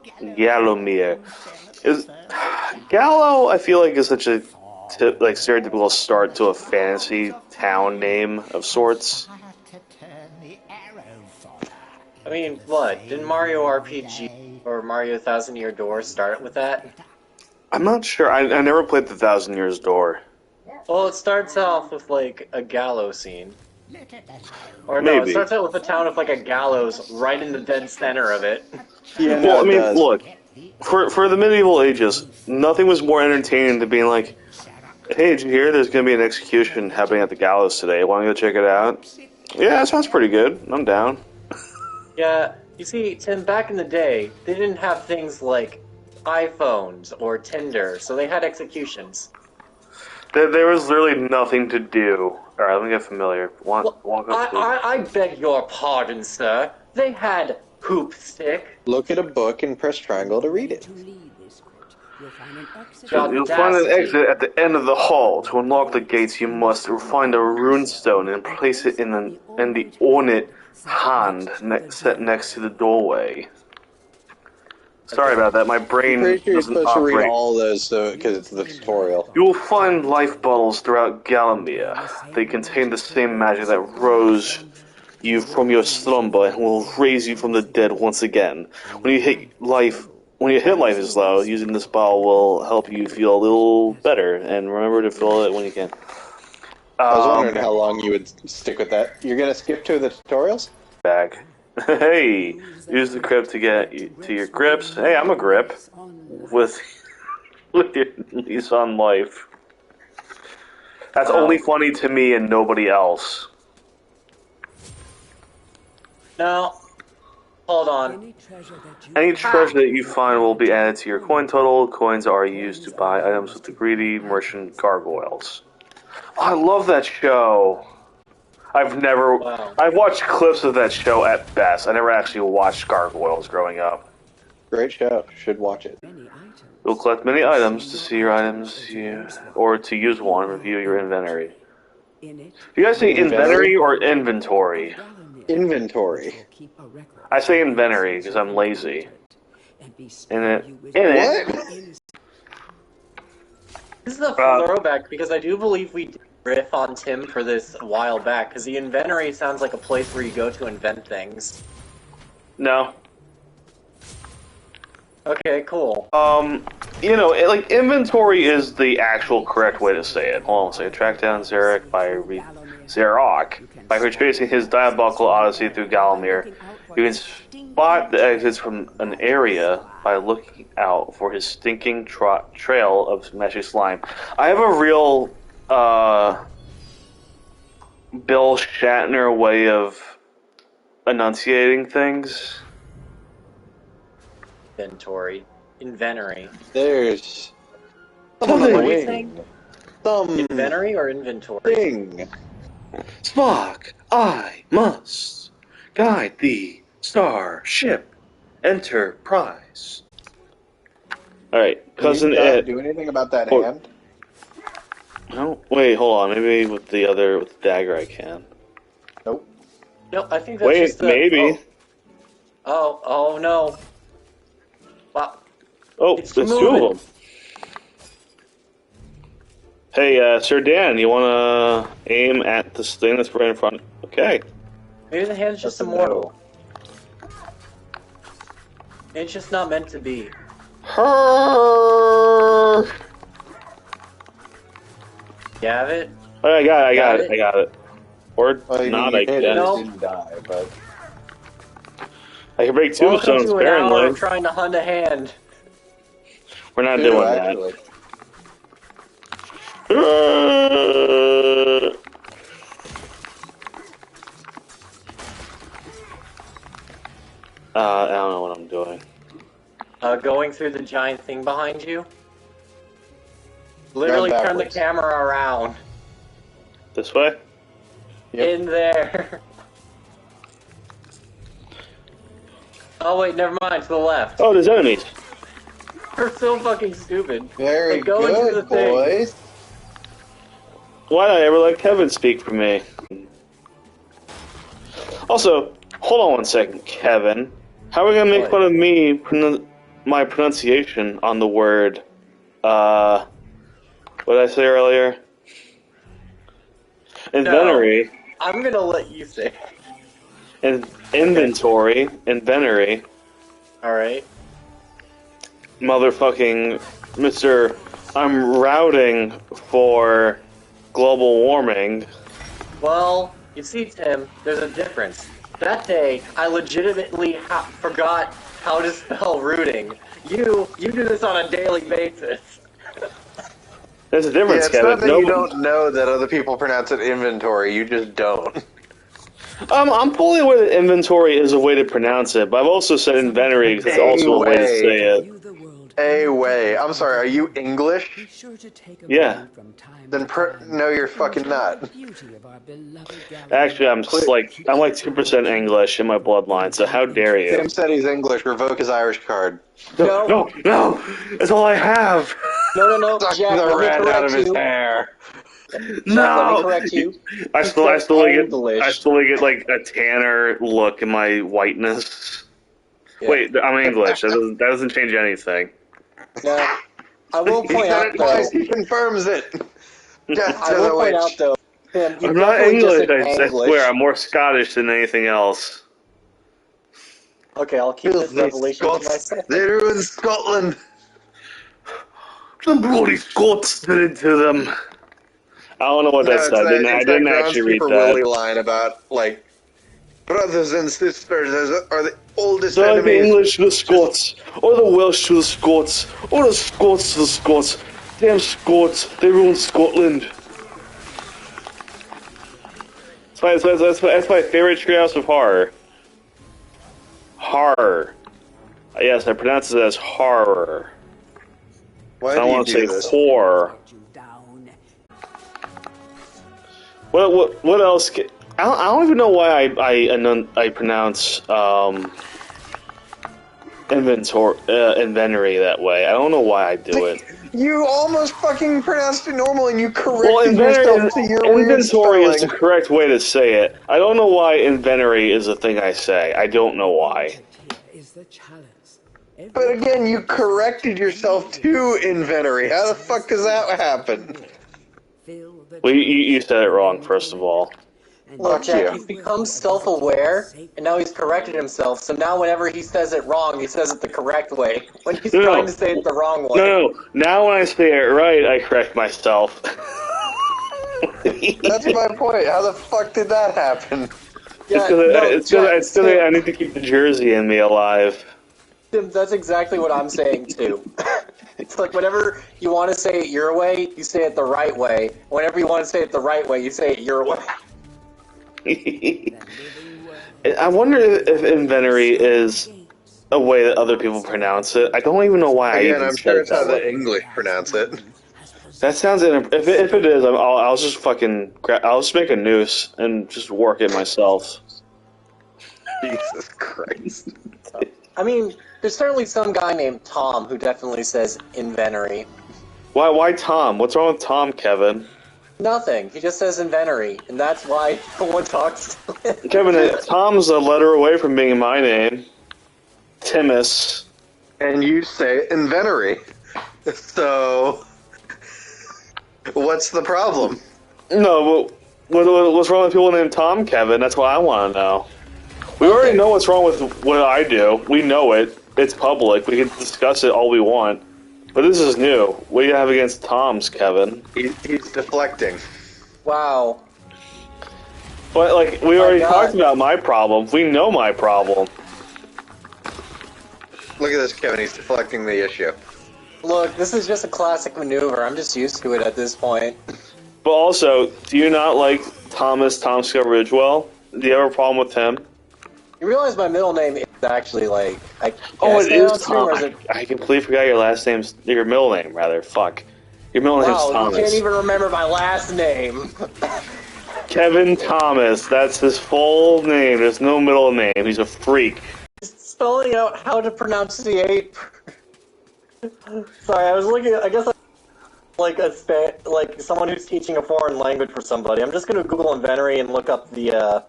Gallowmere. Is Gallo? I feel like is such a stereotypical start to a fantasy town name of sorts. I mean, what? Didn't Mario RPG or Mario Thousand Year Door start with that? I'm not sure. I never played the Thousand Years Door. Well, it starts off with, like, a gallows scene. Or no, Maybe. it starts out with a town with, like, a gallows right in the dead center of it. Yeah, no, Well, I mean, does. look, for the medieval ages, nothing was more entertaining than being like, hey, did you hear there's going to be an execution happening at the gallows today? Want to go check it out? Yeah, that sounds pretty good. I'm down. Yeah, you see, Tim, back in the day, they didn't have things like iPhones or Tinder, so they had executions. There was literally nothing to do. Alright, let me get familiar. Walk up to... I beg your pardon, sir. They had Hoop Stick. Look at a book and press triangle to read it. You'll find an exit at the end of the hall. To unlock the gates, you must find a runestone and place it in the ornate hand set next to the doorway. Sorry about that, my brain I'm pretty sure you're doesn't supposed to read operate. all those because it's the tutorial. You will find life bottles throughout Gallowmere. They contain the same magic that rose you from your slumber and will raise you from the dead once again. When you hit life is low, using this bottle will help you feel a little better, and remember to fill it when you can. I was wondering how long you would stick with that. You're gonna skip to the tutorials? Back. Hey, use the grip to get to your grips. Hey, I'm a grip with your lease on life. That's only funny to me and nobody else. No. Hold on. Any treasure that you find will be added to your coin total. Coins are used to buy items with the greedy merchant gargoyles. Oh, I love that show. I've watched clips of that show at best. I never actually watched Gargoyles growing up. Great show. Should watch it. You'll collect many items to see your items or to use one and review your inventory. Do you guys say inventory or inventory? Inventory. I say inventory because I'm lazy. What? This is a throwback because I do believe we did riff on Tim for this a while back, because the inventory sounds like a place where you go to invent things. No. Okay, cool. Like inventory is the actual correct way to say it. Hold on a second. Track down Zarok by retracing his diabolical odyssey through Gallowmere. You can spot the exits from an area by looking out for his stinking trail of magic slime. I have a real Bill Shatner way of enunciating things. Inventory. There's Something. Some Inventory or inventory? thing. Spock, I must guide the starship Enterprise. Alright, cousin Can you Ed. do anything about that hand? No, wait, hold on. Maybe with the dagger I can. Nope. No, I think that's Wait, just the... maybe. Oh no. Wow. Oh, It's there's two moving. of them. Hey, Sir Dan, you want to aim at the thing that's right in front? Okay. Maybe the hand's just immortal. It's just not meant to be. Her. You have it? Oh, I got it. Or not, I guess. Didn't die, but I can break Welcome tombstones, to an hour apparently. of trying to hunt a hand. We're not Two, doing actually. that. I don't know what I'm doing. Going through the giant thing behind you. Literally Going turn the backwards. camera around. This way? Yep. In there. Oh wait, never mind, to the left. Oh, there's enemies. We're so fucking stupid. Very Like, go into the good, thing. boys. Why did I ever let Kevin speak for me? Also, hold on one second, Kevin. How are we gonna make What? fun of me my pronunciation on the word, what did I say earlier? Inventory. No, I'm gonna let you say. Inventory. Inventory. Alright. Motherfucking Mr. I'm routing for global warming. Well, you see, Tim, there's a difference. That day, I legitimately forgot how to spell rooting. You do this on a daily basis. There's a difference, Yeah, it's Kevin. not that you don't know that other people pronounce it inventory, you just don't. I'm fully aware that inventory is a way to pronounce it, but I've also said inventory because it's also a way to say it. I'm sorry, are you English? Yeah. Then no, you're fucking not. Actually, I'm like 2% English in my bloodline, so how dare you? Tim said he's English, revoke his Irish card. No, that's all I have. No, Suck Jack, the let me red out of correct his you. hair. Jack, let me correct you. I still English. get like a tanner look in my whiteness. Yeah. Wait, I'm English. That doesn't change anything. No, I will He point said out it though. twice, he confirms it. Death I to will the point witch. out though. Tim, you I'm not definitely just English. said I English. swear, I'm more Scottish than anything else. Okay, I'll keep this Filthy revelation to Scots. myself. They ruined Scotland. The bloody Scots did it to them. I don't know what No, that said. I didn't actually read groundskeeper that. Willie line about, like, brothers and sisters are the oldest So like the enemies. English to the Scots, or the Welsh to the Scots, or the Scots to the Scots. Damn Scots, they ruined Scotland. That's my favorite treehouse of horror. Horror. Yes, I pronounce it as horror. Why I do you want to do say this? horror. What else? I don't even know why I pronounce inventory that way. I don't know why I do it. You almost fucking pronounced it normal and you corrected yourself to your weird inventory is the spelling. correct way to say it. I don't know why inventory is the thing I say. I don't know why. But again, you corrected yourself to inventory. How the fuck does that happen? Well, you said it wrong, first of all. Look, Jack, he's become self-aware, and now he's corrected himself, so now whenever he says it wrong, he says it the correct way, when he's trying to say it the wrong way. No. Now when I say it right, I correct myself. That's my point. How the fuck did that happen? Yeah, it's because I need to keep the Jersey in me alive. Tim, that's exactly what I'm saying, too. It's like whenever you want to say it your way, you say it the right way. Whenever you want to say it the right way, you say it your way. I wonder if inventory is a way that other people pronounce it. I don't even know why Again, I'm sure it's how that the English pronounce it. That sounds if it is, I'll just fucking I'll just make a noose and just work it myself. Jesus Christ. I mean, there's certainly some guy named Tom who definitely says inventory. Why Tom? What's wrong with Tom, Kevin? Nothing. He just says inventory, and that's why no one talks to him. Kevin, Tom's a letter away from being my name. Timus. And you say inventory. So, what's the problem? No, what's wrong with people named Tom, Kevin? That's what I want to know. We already know what's wrong with what I do. We know it. It's public. We can discuss it all we want. But this is new. What do you have against Toms, Kevin? He's deflecting. Wow. But, like, we already talked about my problem. We know my problem. Look at this, Kevin. He's deflecting the issue. Look, this is just a classic maneuver. I'm just used to it at this point. But also, do you not like Thomas Tomska Ridgewell? Do you have a problem with him? You realize my middle name is actually, like... It is Tom. I completely forgot your middle name, rather. Fuck. Your middle name's Thomas. You can't even remember my last name. Kevin Thomas. That's his full name. There's no middle name. He's a freak. Spelling out how to pronunciate... Sorry, I was looking at... I guess like someone who's teaching a foreign language for somebody. I'm just gonna Google inventory and look up the,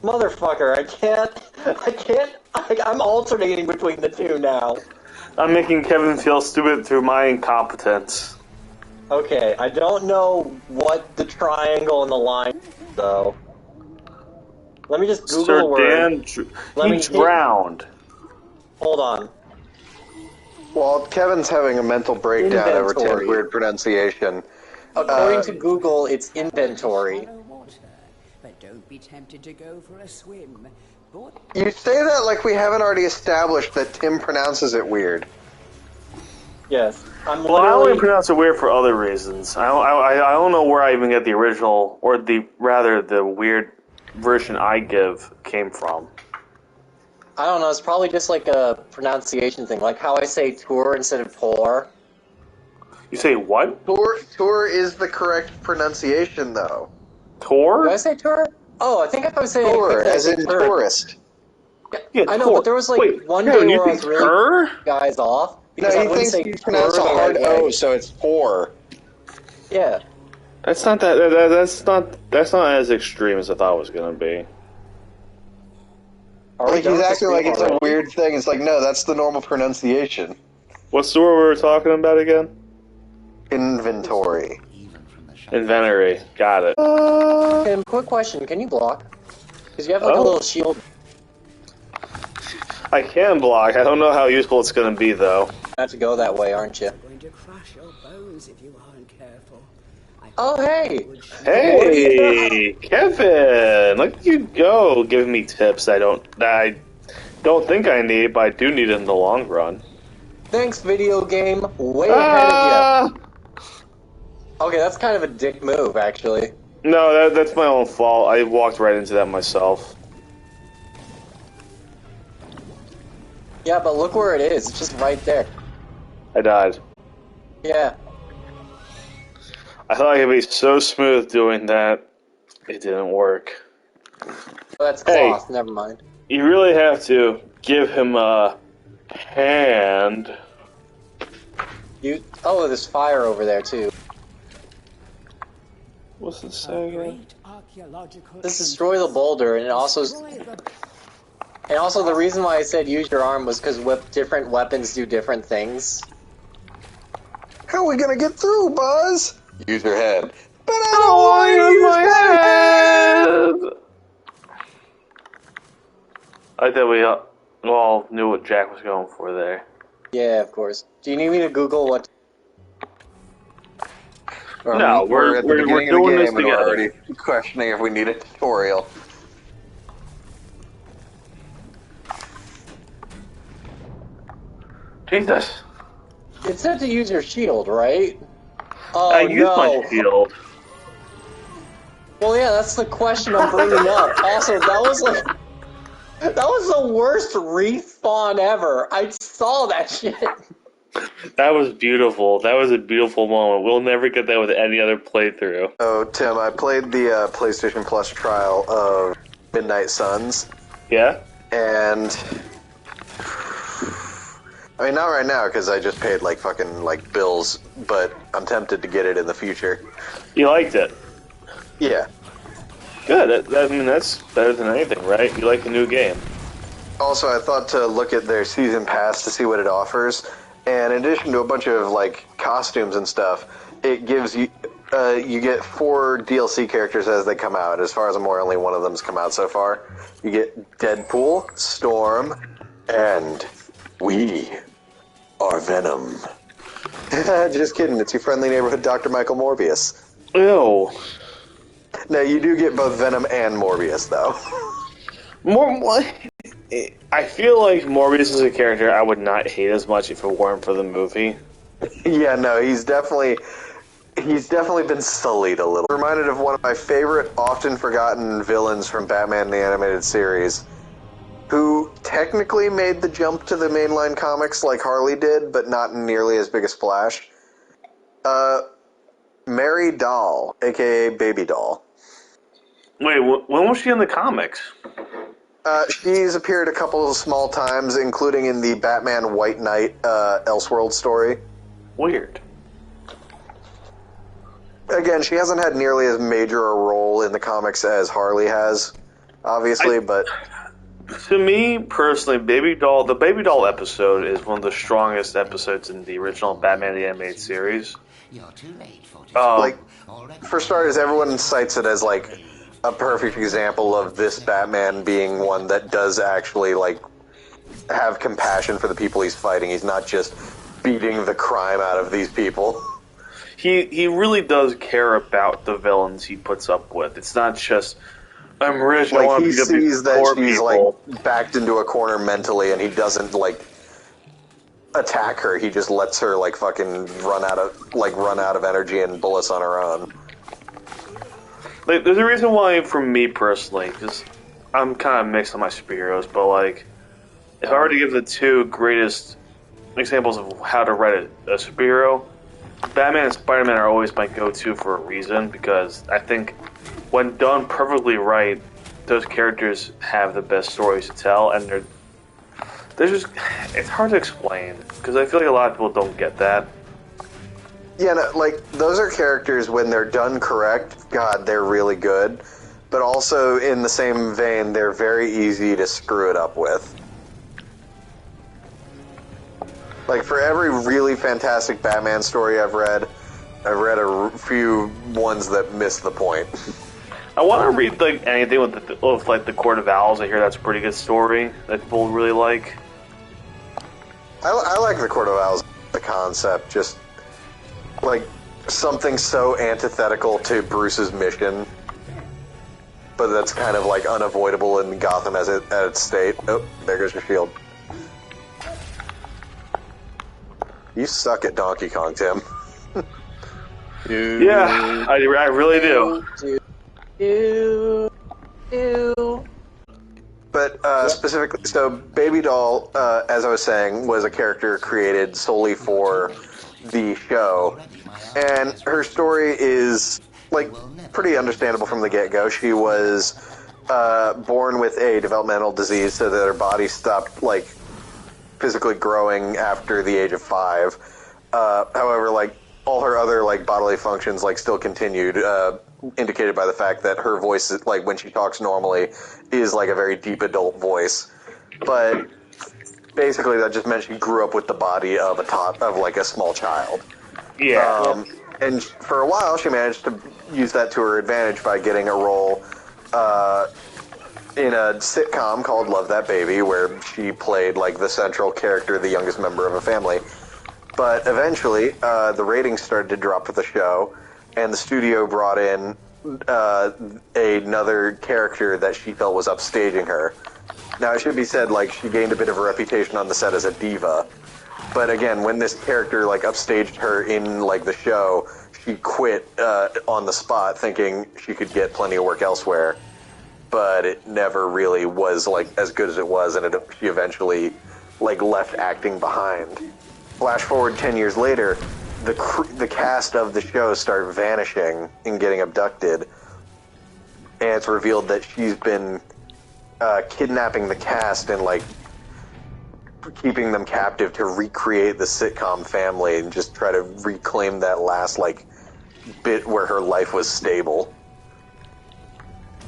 Motherfucker, I'm alternating between the two now. I'm making Kevin feel stupid through my incompetence. Okay, I don't know what the triangle and the line is, though. Let me just Google Sir a word. Dan, Let he me hit- drowned. Hold on. Well, Kevin's having a mental breakdown over Tim's Inventory. weird pronunciation. According to Google, it's inventory. Shallow water, but don't be tempted to go for a swim. You say that like we haven't already established that Tim pronounces it weird. Yes. I'm Well, I literally... only pronounce it weird for other reasons. I don't know where I even get the original, or the weird version I give came from. I don't know, it's probably just like a pronunciation thing, like how I say tour instead of pour. You say what? Tour is the correct pronunciation, though. Tor? Did I say tour? Oh, I think I was saying Tour, as in tour. tourist. Yeah, I know, tor. but there was like Wait, one Kevin, day you where I think was really tur? guys off No, because I he wouldn't thinks say you pronounce a tour the hard right O, way. so it's four. Yeah. That's not that's not as extreme as I thought it was gonna be. Are we Like, done he's with acting this like game it's a already? weird thing. It's like, no, that's the normal pronunciation. What's the word we were talking about again? Inventory. Inventory. Got it. Tim, quick question, can you block? Because you have like a Oh. little shield. I can block. I don't know how useful it's gonna be though. You have to go that way, aren't you? Going to crush your bones if you aren't careful. Oh, hey! Hey, Kevin! Look at you go, giving me tips I don't think I need, but I do need in the long run. Thanks, video game. Way ahead of you. Ah! Okay, that's kind of a dick move, actually. No, that's my own fault. I walked right into that myself. Yeah, but look where it is. It's just right there. I died. Yeah. I thought I could be so smooth doing that. It didn't work. Oh, that's Hey. cloth. Never mind. You really have to give him a hand. Oh, there's fire over there, too. What's it say again? Great archaeological. This destroy the boulder, and it also... Destroy the And also, the reason why I said use your arm was because different weapons do different things. How are we gonna get through, Buzz? Use your head. But I Oh, don't want to use my head! I thought we all knew what Jack was going for there. Yeah, of course. Do you need me to Google what... No, we're at the beginning of doing the this game and we're together. already questioning if we need a tutorial. Jesus. It said to use your shield, right? Oh, I used no. my shield. Well, yeah, that's the question I'm bringing up. Also, that was like... That was the worst respawn ever. I saw that shit. That was beautiful. That was a beautiful moment. We'll never get that with any other playthrough. Oh, Tim, I played the PlayStation Plus trial of Midnight Suns, Yeah? and... I mean, not right now, because I just paid, like, fucking, like, bills, but I'm tempted to get it in the future. You liked it. Yeah. Good. I mean, that's better than anything, right? You like a new game. Also, I thought to look at their season pass to see what it offers, and in addition to a bunch of, like, costumes and stuff, it gives you, you get 4 DLC characters as they come out. As far as I'm aware, only one of them's come out so far. You get Deadpool, Storm, and we are Venom. Just kidding, it's your friendly neighborhood Dr. Michael Morbius. Ew. No, you do get both Venom and Morbius, though. I feel like Morbius is a character I would not hate as much if it weren't for the movie. Yeah, no, he's definitely been sullied a little. Reminded of one of my favorite, often forgotten villains from Batman the Animated Series, who technically made the jump to the mainline comics like Harley did, but not nearly as big a splash. Mary Doll, aka Baby Doll. Wait, when was she in the comics? She's appeared a couple of small times, including in the Batman White Knight Elseworld story. Weird. Again, she hasn't had nearly as major a role in the comics as Harley has, obviously, but... To me personally, the Baby Doll episode is one of the strongest episodes in the original Batman the Animated Series. You're too late for Like, for starters, everyone cites it as like a perfect example of this Batman being one that does actually like have compassion for the people he's fighting. He's not just beating the crime out of these people. He really does care about the villains he puts up with. It's not just I'm rich. I Like want he to beat up these sees that poor she's people. like backed into a corner mentally, and he doesn't like attack her. He just lets her like fucking run out of energy and bullets on her own. Like, there's a reason why, for me personally, because I'm kind of mixed on my superheroes, but like, if I were to give the two greatest examples of how to write a superhero, Batman and Spider-Man are always my go-to for a reason, because I think when done perfectly right, those characters have the best stories to tell, and they're just, it's hard to explain, because I feel like a lot of people don't get that. Yeah, no, like those are characters when they're done correct. God, they're really good, but also in the same vein, they're very easy to screw it up with. Like for every really fantastic Batman story I've read a few ones that miss the point. I want to read like anything with like the Court of Owls. I hear that's a pretty good story that people really like. I like the Court of Owls, the concept, just like something so antithetical to Bruce's mission, but that's kind of like unavoidable in Gotham at its state. Oh, there goes your shield. You suck at Donkey Kong, Tim. Yeah, I really do. But specifically, so Baby Doll, as I was saying, was a character created solely for the show, and her story is like pretty understandable from the get-go. She was born with a developmental disease, so that her body stopped like physically growing after the age of 5. However, like all her other like bodily functions like still continued, indicated by the fact that her voice, like when she talks normally, is like a very deep adult voice. But basically, that just meant she grew up with the body of like a small child. Yeah. And for a while, she managed to use that to her advantage by getting a role in a sitcom called Love That Baby, where she played like the central character, the youngest member of a family. But eventually, the ratings started to drop for the show, and the studio brought in another character that she felt was upstaging her. Now, it should be said, like, she gained a bit of a reputation on the set as a diva. But again, when this character, like, upstaged her in, like, the show, she quit on the spot, thinking she could get plenty of work elsewhere. But it never really was, like, as good as it was, and she eventually, like, left acting behind. Flash forward 10 years later, the cast of the show start vanishing and getting abducted, and it's revealed that she's been kidnapping the cast and like keeping them captive to recreate the sitcom family and just try to reclaim that last like bit where her life was stable,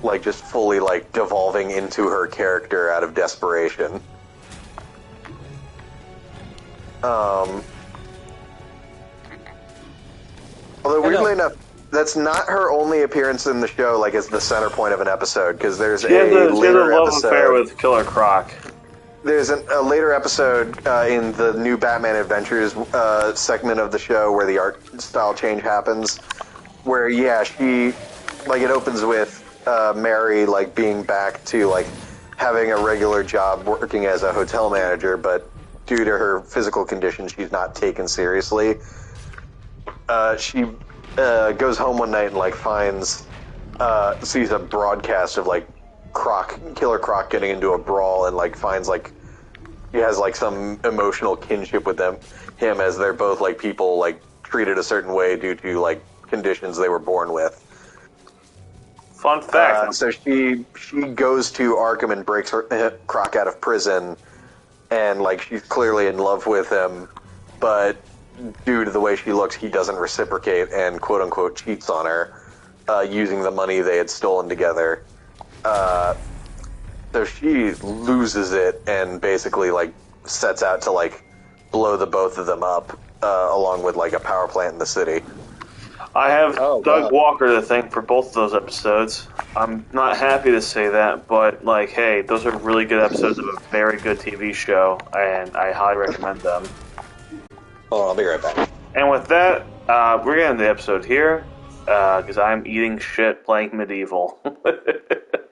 like just fully like devolving into her character out of desperation. Although weirdly enough, that's not her only appearance in the show, like as the center point of an episode, because there's She has a later love episode. affair with Killer Croc. There's a later episode in the new Batman Adventures segment of the show where the art style change happens, where she like it opens with Mary like being back to like having a regular job working as a hotel manager, but due to her physical condition, she's not taken seriously. She goes home one night and like sees a broadcast of like Killer Croc getting into a brawl, and like finds like he has like some emotional kinship with him as they're both like people like treated a certain way due to like conditions they were born with. Fun fact. So she goes to Arkham and breaks Croc out of prison, and like she's clearly in love with him, but due to the way she looks, he doesn't reciprocate and quote unquote cheats on her, using the money they had stolen together. So she loses it and basically like sets out to like blow the both of them up, along with like a power plant in the city. I have Oh, Doug wow. Walker to thank for both of those episodes. I'm not happy to say that, but like, hey, those are really good episodes of a very good TV show, and I highly recommend them. Hold on, I'll be right back. And with that, we're gonna end the episode here because I'm eating shit playing MediEvil.